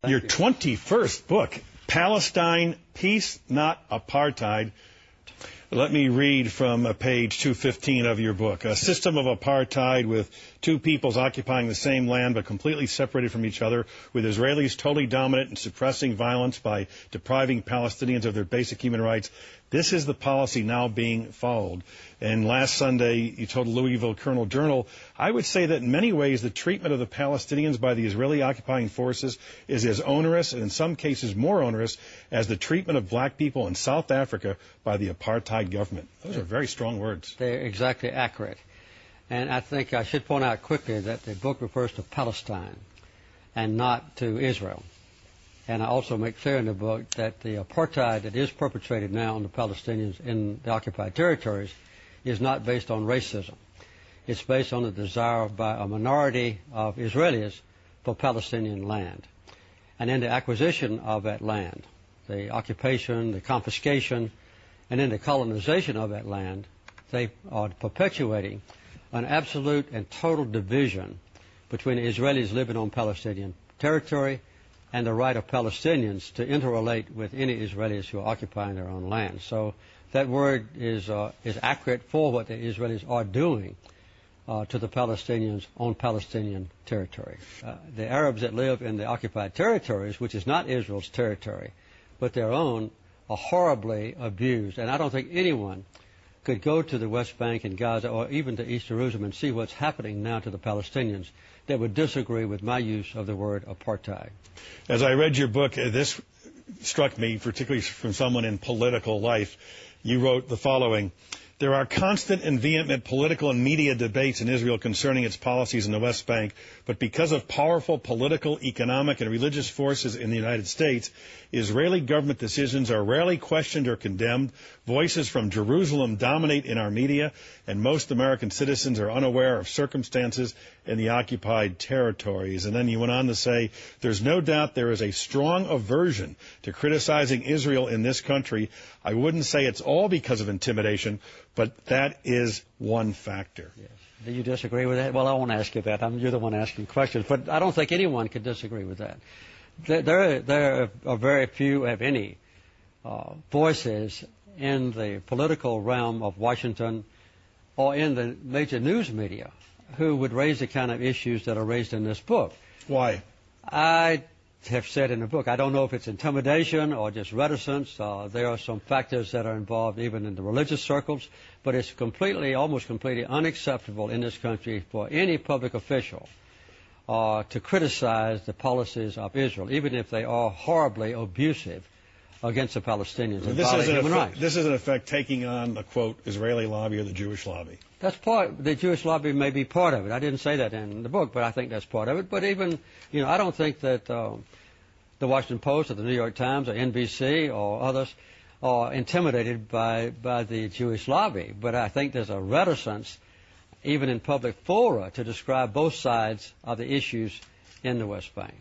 Your 21st book, Palestine, Peace, Not Apartheid. Let me read from page 215 of your book. A system of apartheid with two peoples occupying the same land but completely separated from each other, with Israelis totally dominant and suppressing violence by depriving Palestinians of their basic human rights. This is the policy now being followed. And last Sunday, you told the Louisville Journal, I would say that in many ways the treatment of the Palestinians by the Israeli occupying forces is as onerous, and in some cases more onerous, as the treatment of black people in South Africa by the apartheid government. Those are very strong words. They're exactly accurate. And I think I should point out quickly that the book refers to Palestine and not to Israel. And I also make clear in the book that the apartheid that is perpetrated now on the Palestinians in the occupied territories is not based on racism. It's based on the desire by a minority of Israelis for Palestinian land. And in the acquisition of that land, the occupation, the confiscation, and then the colonization of that land, they are perpetuating an absolute and total division between the Israelis living on Palestinian territory and the right of Palestinians to interrelate with any Israelis who are occupying their own land. So that word is accurate for what the Israelis are doing to the Palestinians on Palestinian territory. The Arabs that live in the occupied territories, which is not Israel's territory, but their own, are horribly abused. And I don't think anyone could go to the West Bank and Gaza or even to East Jerusalem and see what's happening now to the Palestinians that would disagree with my use of the word apartheid. As I read your book, this struck me, particularly from someone in political life. You wrote the following: there are constant and vehement political and media debates in Israel concerning its policies in the West Bank, but because of powerful political, economic, and religious forces in the United States, Israeli government decisions are rarely questioned or condemned. Voices from Jerusalem dominate in our media, and most American citizens are unaware of circumstances in the occupied territories. And then you went on to say, there's no doubt there is a strong aversion to criticizing Israel in this country. I wouldn't say it's all because of intimidation, but that is one factor. Yes. Do you disagree with that? Well, I won't ask you that. You're the one asking questions. But I don't think anyone could disagree with that. There are very few, if any, voices in the political realm of Washington or in the major news media who would raise the kind of issues that are raised in this book. Why? I have said in the book, I don't know if it's intimidation or just reticence. There are some factors that are involved even in the religious circles, but it's almost completely unacceptable in this country for any public official to criticize the policies of Israel, even if they are horribly abusive against the Palestinians and violate human rights. This is in effect taking on the, quote, Israeli lobby or the Jewish lobby. That's part. The Jewish lobby may be part of it. I didn't say that in the book, but I think that's part of it. But even, I don't think that the Washington Post or the New York Times or NBC or others are intimidated by the Jewish lobby. But I think there's a reticence, even in public fora, to describe both sides of the issues in the West Bank.